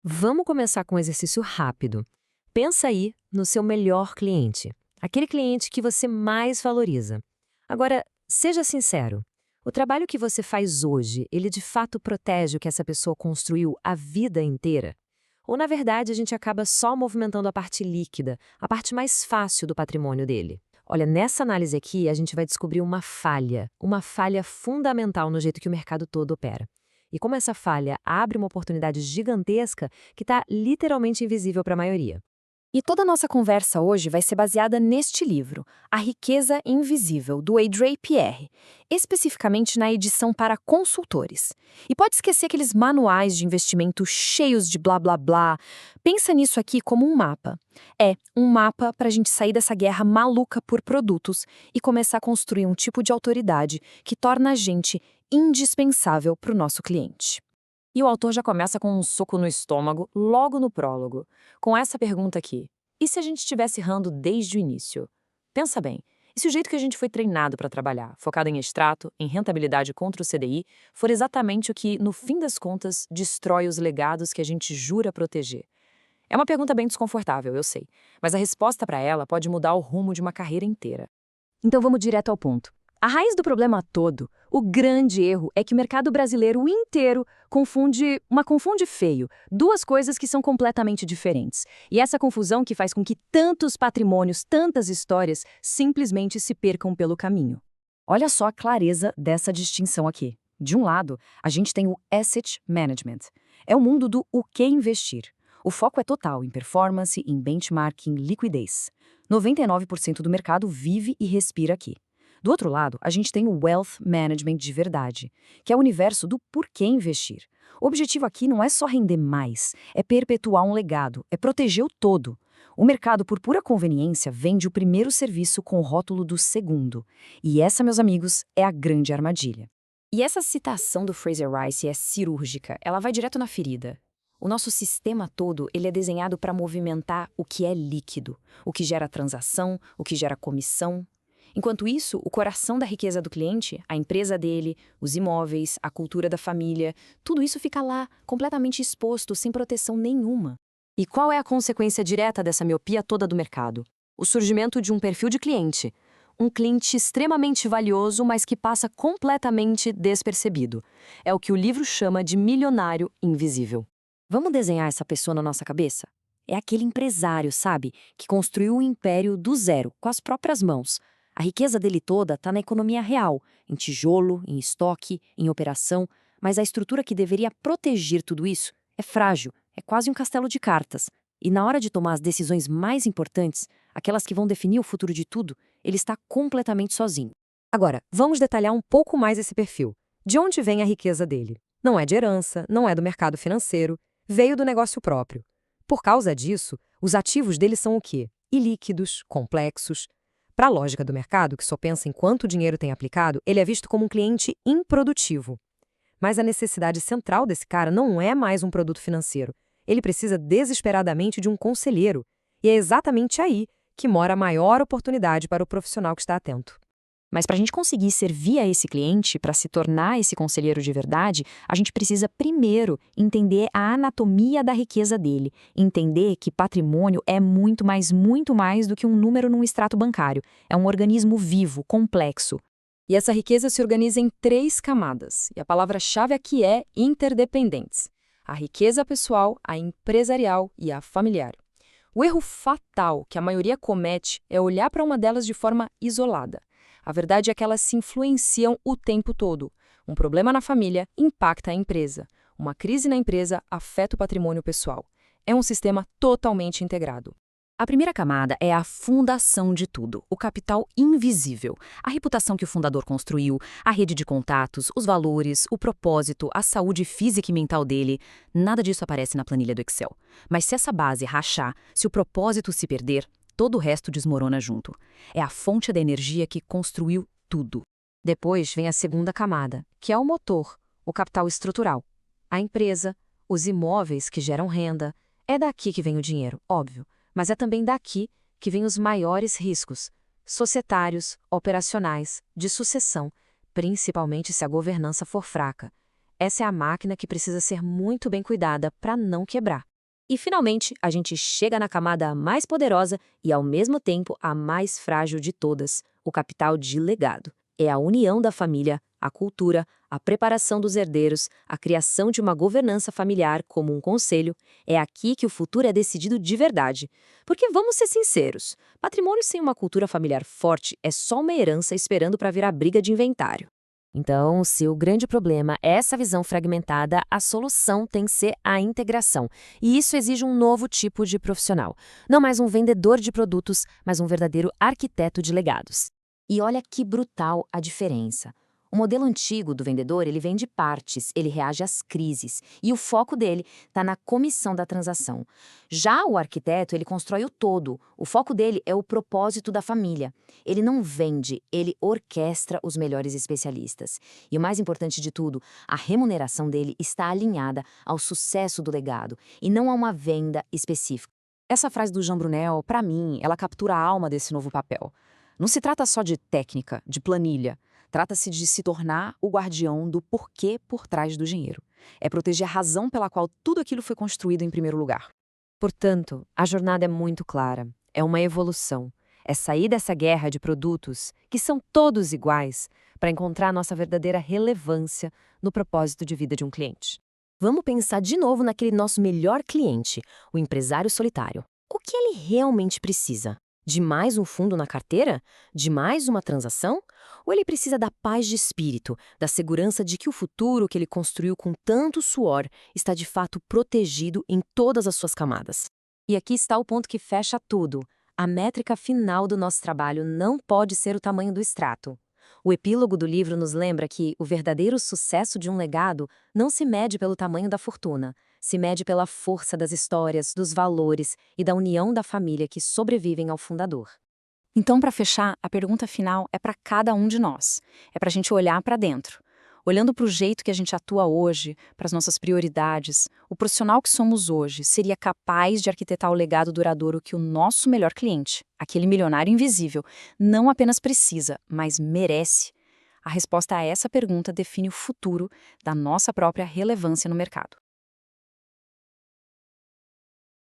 Vamos começar com um exercício rápido. Pensa aí no seu melhor cliente, aquele cliente que você mais valoriza. Agora, seja sincero. O trabalho que você faz hoje, ele de fato protege o que essa pessoa construiu a vida inteira? Ou, na verdade, a gente acaba só movimentando a parte líquida, a parte mais fácil do patrimônio dele? Olha, nessa análise aqui, a gente vai descobrir uma falha fundamental no jeito que o mercado todo opera. E como essa falha abre uma oportunidade gigantesca que está literalmente invisível para a maioria. E toda a nossa conversa hoje vai ser baseada neste livro, A Riqueza Invisível, do Audrey Pierre, especificamente na edição para consultores. E pode esquecer aqueles manuais de investimento cheios de blá blá blá. Pensa nisso aqui como um mapa. É, um mapa para a gente sair dessa guerra maluca por produtos e começar a construir um tipo de autoridade que torna a gente indispensável para o nosso cliente. E o autor já começa com um soco no estômago, logo no prólogo, com essa pergunta aqui: e se a gente estivesse errando desde o início? Pensa bem, e se o jeito que a gente foi treinado para trabalhar, focado em extrato, em rentabilidade contra o CDI, for exatamente o que, no fim das contas, destrói os legados que a gente jura proteger? É uma pergunta bem desconfortável, eu sei, mas a resposta para ela pode mudar o rumo de uma carreira inteira. Então vamos direto ao ponto. A raiz do problema todo, o grande erro, é que o mercado brasileiro inteiro confunde feio, duas coisas que são completamente diferentes. E essa confusão que faz com que tantos patrimônios, tantas histórias, simplesmente se percam pelo caminho. Olha só a clareza dessa distinção aqui. De um lado, a gente tem o asset management. É o mundo do o que investir. O foco é total em performance, em benchmarking, liquidez. 99% do mercado vive e respira aqui. Do outro lado, a gente tem o Wealth Management de verdade, que é o universo do porquê investir. O objetivo aqui não é só render mais, é perpetuar um legado, é proteger o todo. O mercado, por pura conveniência, vende o primeiro serviço com o rótulo do segundo. E essa, meus amigos, é a grande armadilha. E essa citação do Fraser Rice é cirúrgica, ela vai direto na ferida. O nosso sistema todo, ele é desenhado para movimentar o que é líquido, o que gera transação, o que gera comissão. Enquanto isso, o coração da riqueza do cliente, a empresa dele, os imóveis, a cultura da família, tudo isso fica lá, completamente exposto, sem proteção nenhuma. E qual é a consequência direta dessa miopia toda do mercado? O surgimento de um perfil de cliente. Um cliente extremamente valioso, mas que passa completamente despercebido. É o que o livro chama de milionário invisível. Vamos desenhar essa pessoa na nossa cabeça? É aquele empresário, sabe, que construiu um império do zero, com as próprias mãos. A riqueza dele toda está na economia real, em tijolo, em estoque, em operação, mas a estrutura que deveria proteger tudo isso é frágil, é quase um castelo de cartas. E na hora de tomar as decisões mais importantes, aquelas que vão definir o futuro de tudo, ele está completamente sozinho. Agora, vamos detalhar um pouco mais esse perfil. De onde vem a riqueza dele? Não é de herança, não é do mercado financeiro, veio do negócio próprio. Por causa disso, os ativos dele são o quê? Ilíquidos, complexos. Para a lógica do mercado, que só pensa em quanto dinheiro tem aplicado, ele é visto como um cliente improdutivo. Mas a necessidade central desse cara não é mais um produto financeiro. Ele precisa desesperadamente de um conselheiro. E é exatamente aí que mora a maior oportunidade para o profissional que está atento. Mas para a gente conseguir servir a esse cliente, para se tornar esse conselheiro de verdade, a gente precisa primeiro entender a anatomia da riqueza dele, entender que patrimônio é muito mais do que um número num extrato bancário. É um organismo vivo, complexo. E essa riqueza se organiza em 3 camadas, e a palavra-chave aqui é interdependentes. A riqueza pessoal, a empresarial e a familiar. O erro fatal que a maioria comete é olhar para uma delas de forma isolada. A verdade é que elas se influenciam o tempo todo. Um problema na família impacta a empresa. Uma crise na empresa afeta o patrimônio pessoal. É um sistema totalmente integrado. A primeira camada é a fundação de tudo, o capital invisível, a reputação que o fundador construiu, a rede de contatos, os valores, o propósito, a saúde física e mental dele. Nada disso aparece na planilha do Excel. Mas se essa base rachar, se o propósito se perder, todo o resto desmorona junto. É a fonte da energia que construiu tudo. Depois vem a segunda camada, que é o motor, o capital estrutural. A empresa, os imóveis que geram renda. É daqui que vem o dinheiro, óbvio. Mas é também daqui que vêm os maiores riscos, societários, operacionais, de sucessão, principalmente se a governança for fraca. Essa é a máquina que precisa ser muito bem cuidada para não quebrar. E, finalmente, a gente chega na camada mais poderosa e, ao mesmo tempo, a mais frágil de todas, o capital de legado. É a união da família, a cultura, a preparação dos herdeiros, a criação de uma governança familiar como um conselho. É aqui que o futuro é decidido de verdade. Porque, vamos ser sinceros, patrimônio sem uma cultura familiar forte é só uma herança esperando para virar briga de inventário. Então, se o grande problema é essa visão fragmentada, a solução tem que ser a integração. E isso exige um novo tipo de profissional. Não mais um vendedor de produtos, mas um verdadeiro arquiteto de legados. E olha que brutal a diferença. O modelo antigo do vendedor, ele vende partes, ele reage às crises, e o foco dele está na comissão da transação. Já o arquiteto, ele constrói o todo, o foco dele é o propósito da família. Ele não vende, ele orquestra os melhores especialistas. E o mais importante de tudo, a remuneração dele está alinhada ao sucesso do legado, e não a uma venda específica. Essa frase do Jean Brunel, para mim, ela captura a alma desse novo papel. Não se trata só de técnica, de planilha. Trata-se de se tornar o guardião do porquê por trás do dinheiro. É proteger a razão pela qual tudo aquilo foi construído em primeiro lugar. Portanto, a jornada é muito clara. É uma evolução. É sair dessa guerra de produtos, que são todos iguais, para encontrar nossa verdadeira relevância no propósito de vida de um cliente. Vamos pensar de novo naquele nosso melhor cliente, o empresário solitário. O que ele realmente precisa? De mais um fundo na carteira? De mais uma transação? Ou ele precisa da paz de espírito, da segurança de que o futuro que ele construiu com tanto suor está de fato protegido em todas as suas camadas? E aqui está o ponto que fecha tudo. A métrica final do nosso trabalho não pode ser o tamanho do extrato. O epílogo do livro nos lembra que o verdadeiro sucesso de um legado não se mede pelo tamanho da fortuna, se mede pela força das histórias, dos valores e da união da família que sobrevivem ao fundador. Então, para fechar, a pergunta final é para cada um de nós. É para a gente olhar para dentro. Olhando para o jeito que a gente atua hoje, para as nossas prioridades, o profissional que somos hoje seria capaz de arquitetar o legado duradouro que o nosso melhor cliente, aquele milionário invisível, não apenas precisa, mas merece? A resposta a essa pergunta define o futuro da nossa própria relevância no mercado.